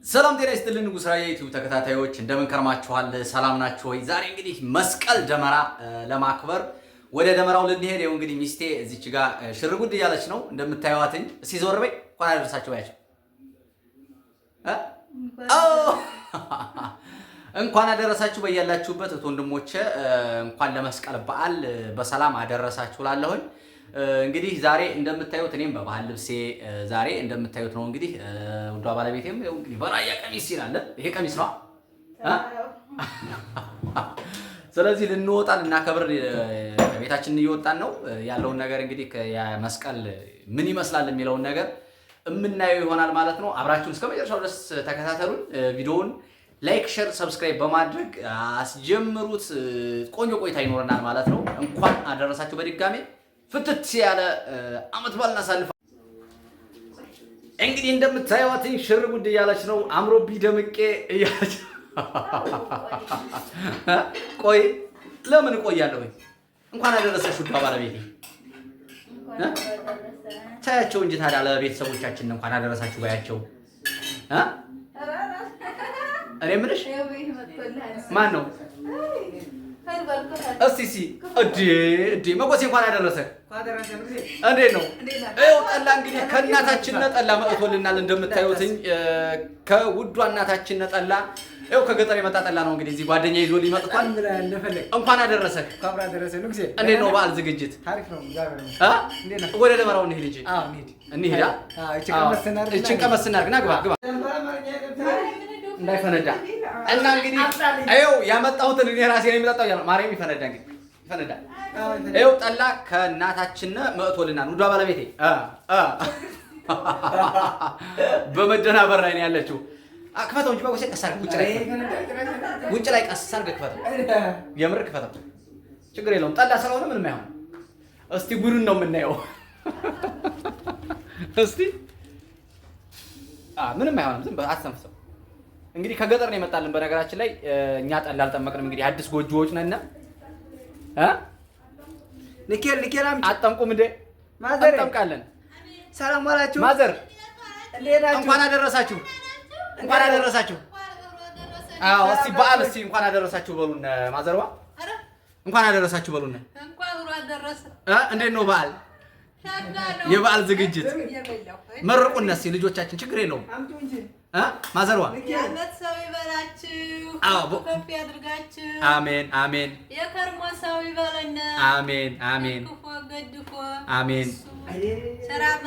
ሰላም ጤና ይስጥልን ንጉስ ራያ ዩቲዩብ ተከታታዮች እንደምን ከርማችኋል? ሰላም ናችሁ ወይ? ዛሬ እንግዲህ መስቀል ደመራ ለማክበር ወደ ደመራው ልንሄድ ነው። እንግዲህ ሚስቴ እዚች ጋር ሽርጉድ እያለች ነው እንደምታዩዋትኝ። እስኪ ዞር በይ እንኳን አደረሳችሁ ባያቸው። እንኳን አደረሳችሁ በያላችሁበት ወንድሞቼ፣ እንኳን ለመስቀል በዓል በሰላም አደረሳችሁ ላለሁኝ። እንግዲህ ዛሬ እንደምታዩት እኔም በባህል ልብሴ ዛሬ እንደምታዩት ነው። እንግዲህ ወዷ ባለቤቴም እንግዲህ በራያ ቀሚስ ይላል። ይሄ ቀሚስ ነው። ስለዚህ ልንወጣ ልናከብር ቤታችንን እየወጣን ነው ያለውን ነገር እንግዲህ መስቀል ምን ይመስላል የሚለውን ነገር እምናየው ይሆናል ማለት ነው። አብራችሁን እስከ መጨረሻው ድረስ ተከታተሉን። ቪዲዮውን ላይክ፣ ሼር፣ ሰብስክራይብ በማድረግ አስጀምሩት። ቆንጆ ቆይታ ይኖረናል ማለት ነው። እንኳን አደረሳችሁ በድጋሜ ፍትት ያለ አመት በዓል እናሳልፋለን። እንግዲህ እንደምታዩት ሽርጉድ እያለች ነው። አምሮቢ ደምቄ እያለች ቆይ ለምን እቆያለሁ? እንኳን አደረሰሽ ውዷ ባለቤቴ። ታያቸው እንጂ ታዲያ ለቤተሰቦቻችን እንኳን አደረሳችሁ ባያቸው። እኔ ምንሽ ማን ነው? እስቲ እዲ መቆሴ እንኳን አደረሰ። እንዴት ነው? ይኸው ጠላ እንግዲህ ከእናታችን ጠላ መጥቶልናል። እንደምታዩትኝ ከውዷ እናታችን ጠላ ይኸው ከገጠር የመጣ ጠላ ነው። እንግዲህ እዚህ ጓደኛ ይዞ ሊመጥቷል። እንኳን አደረሰ። እንዴት ነው በዓል ዝግጅት? ወደ ደመራው እንሂድ እንጂ እንሂዳ። እችን ቀመስ እናድርግ። ና ግባ እንዳይፈነዳ እና እንግዲህ ይኸው ያመጣሁትን እኔ ራሴ ነው የሚጠጣው። ማርያም ይፈነዳ እንግዲህ ይፈነዳ። ይኸው ጠላ ከእናታችን መጥቶልናል። ውዷ ባለቤቴ በመደናበር ላይ ነው ያለችው። ክፈተው እንጂ ባጎሴ ቀስ አድርግ። ውጭ ላይ ቀስ አድርግ ክፈተው። የምር ክፈተው፣ ችግር የለውም። ጠላ ስለሆነ ምንም አይሆንም። እስቲ ጉዱን ነው የምናየው። እስቲ ምንም አይሆንም። ዝም በል አትሰንፍሰው። እንግዲህ ከገጠር ነው የመጣልን። በነገራችን ላይ እኛ ጠላ አልጠመቅንም። እንግዲህ አዲስ ጎጆዎች ነን። ንኬል አጠምቁም እንዴ? ማዘር እንጠምቃለን። ሰላም ዋላችሁ ማዘር፣ እንኳን አደረሳችሁ። እንኳን አደረሳችሁ። አዎ እስቲ በዓል እስቲ እንኳን አደረሳችሁ በሉን። ማዘርዋ እንኳን አደረሳችሁ በሉን። እንኳን አብሮ አደረሰ። እንዴት ነው በዓል? የበዓል ዝግጅት መርቁን እስቲ ልጆቻችን። ችግር የለውም። ማዘርዋ የዓመት ሰው ይበላችሁ፣ ከፍ ያድርጋችሁ። አሜን አሜን። የከርሞ ሰው ይበለን። አሜን አሜን። ክፉ ገድፎ አሜን። ሰራው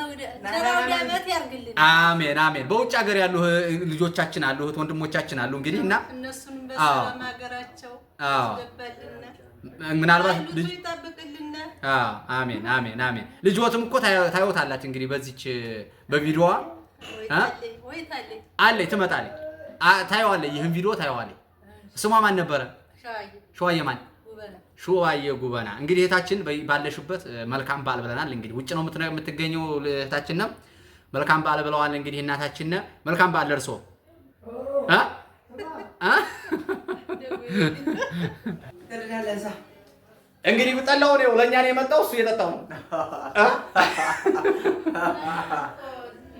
ዓመት ያርግልን። አሜን አሜን። በውጭ ሀገር ያሉ ልጆቻችን አሉ፣ እህት ወንድሞቻችን አሉ። እንግዲህ እና እነሱንም በሰላም ሀገራቸው ያስገባልን፣ ምናልባት ልጅ ይጠብቅልን። አሜን አሜን አሜን። ልጅዎትም እኮ ታዩታላችሁ እንግዲህ በዚች በቪዲዮዋ አለ ትመጣለች፣ ታየዋለች። ይህን ቪዲዮ ታየዋለች። ስሟ ማን ነበረ? ሸዋዬ ማን? ሸዋዬ ጉበና። እንግዲህ እህታችን ባለሽበት መልካም በዓል ብለናል። እንግዲህ ውጭ ነው የምትገኘው እህታችን። መልካም በዓል ብለዋል። እንግዲህ እናታችን መልካም በዓል ደርሶ እንግዲህ ጠላው ነው ለእኛ ነው የመጣው። እሱ የጠጣው ነው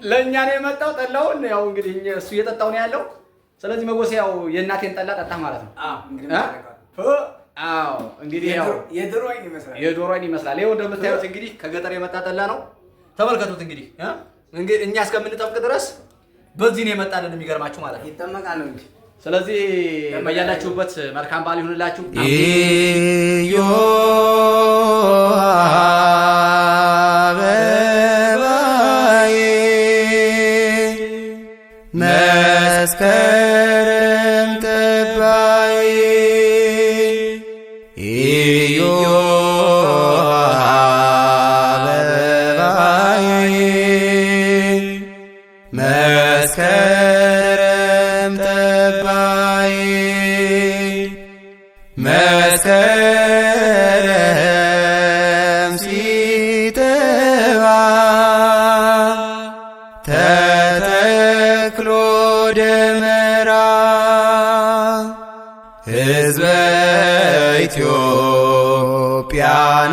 ለእኛ ነው የመጣው። ጠላውን ያው እንግዲህ እሱ እየጠጣው ነው ያለው። ስለዚህ መጎሴ ያው የእናቴን ጠላ ጠጣ ማለት ነው። አዎ እንግዲህ ያው የዶሮ አይን ይመስላል። ይኸው እንደምታዩት እንግዲህ ከገጠር የመጣ ጠላ ነው። ተመልከቱት እንግዲህ እኛ እስከምንጠብቅ ድረስ በዚህ ነው የመጣልን። የሚገርማችሁ ማለት ነው ይጠመቃል እንጂ። ስለዚህ በያላችሁበት መልካም በዓል ይሁንላችሁ። መስከረም ጠባይ አበባይ መስከረም ጠባይ መስከረም ሲጠባ ተተክሎ ደመራ ሕዝበ ኢትዮጵያን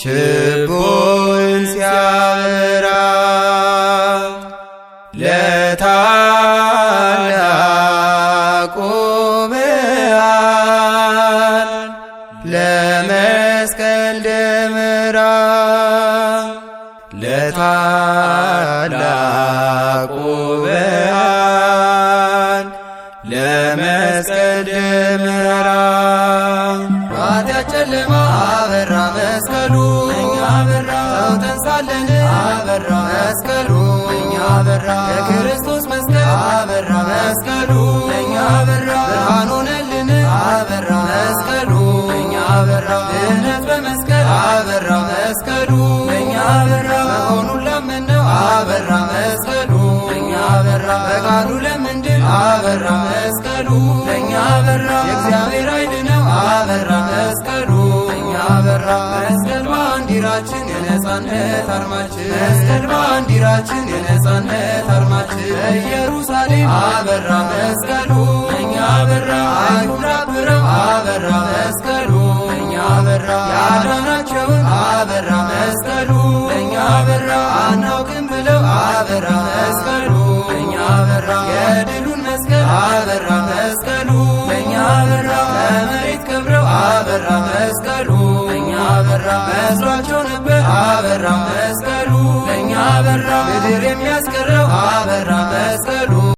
ችቦን ሲያበራ ለታላቁ በዓል ለመስቀል ደመራ ለታላቁ በዓል ለመስቀል ደመራ ኃጢአት ጨለማ አበራ መስቀሉ እኛ በራ ሰው ተንሳለን አበራ መስቀሉ እኛ በራ የክርስቶስ መስቀል አበራ መስቀሉ እኛ በራ ብርሃን ሆነልን አበራ መስቀሉ እኛ በራ ድነት በመስቀል አበራ መስቀሉ እኛ በራ መሆኑን ላመነው አበራ መስቀሉ እኛ በራ በቃሉ ለምንድን አበራ መስቀሉ እኛ በራ የእግዚአብሔር ኃይል ነው አበራ መስቀሉ እኛ በራ መስቀል ባንዲራችን የነጻነት አርማችን መስቀል ባንዲራችን የነጻነት አርማችን በኢየሩሳሌም አበራ መስቀሉ እኛ በራ አይሁድ አብረው አበራ መስቀሉ እኛ በራ ያዳናቸውን አበራ መስቀሉ እኛ በራ አናውቅም ብለው አበራ መስቀሉ እኛ በራ የድሉን መስቀል አበራ መስቀሉ እኛ በራ ከመሬት ከብረው አበራ መስቀሉ እኛ በራ መስሏቸው ነበር አበራ መስቀሉ እኛ በራ ምድር የሚያስቀረው አበራ መስቀሉ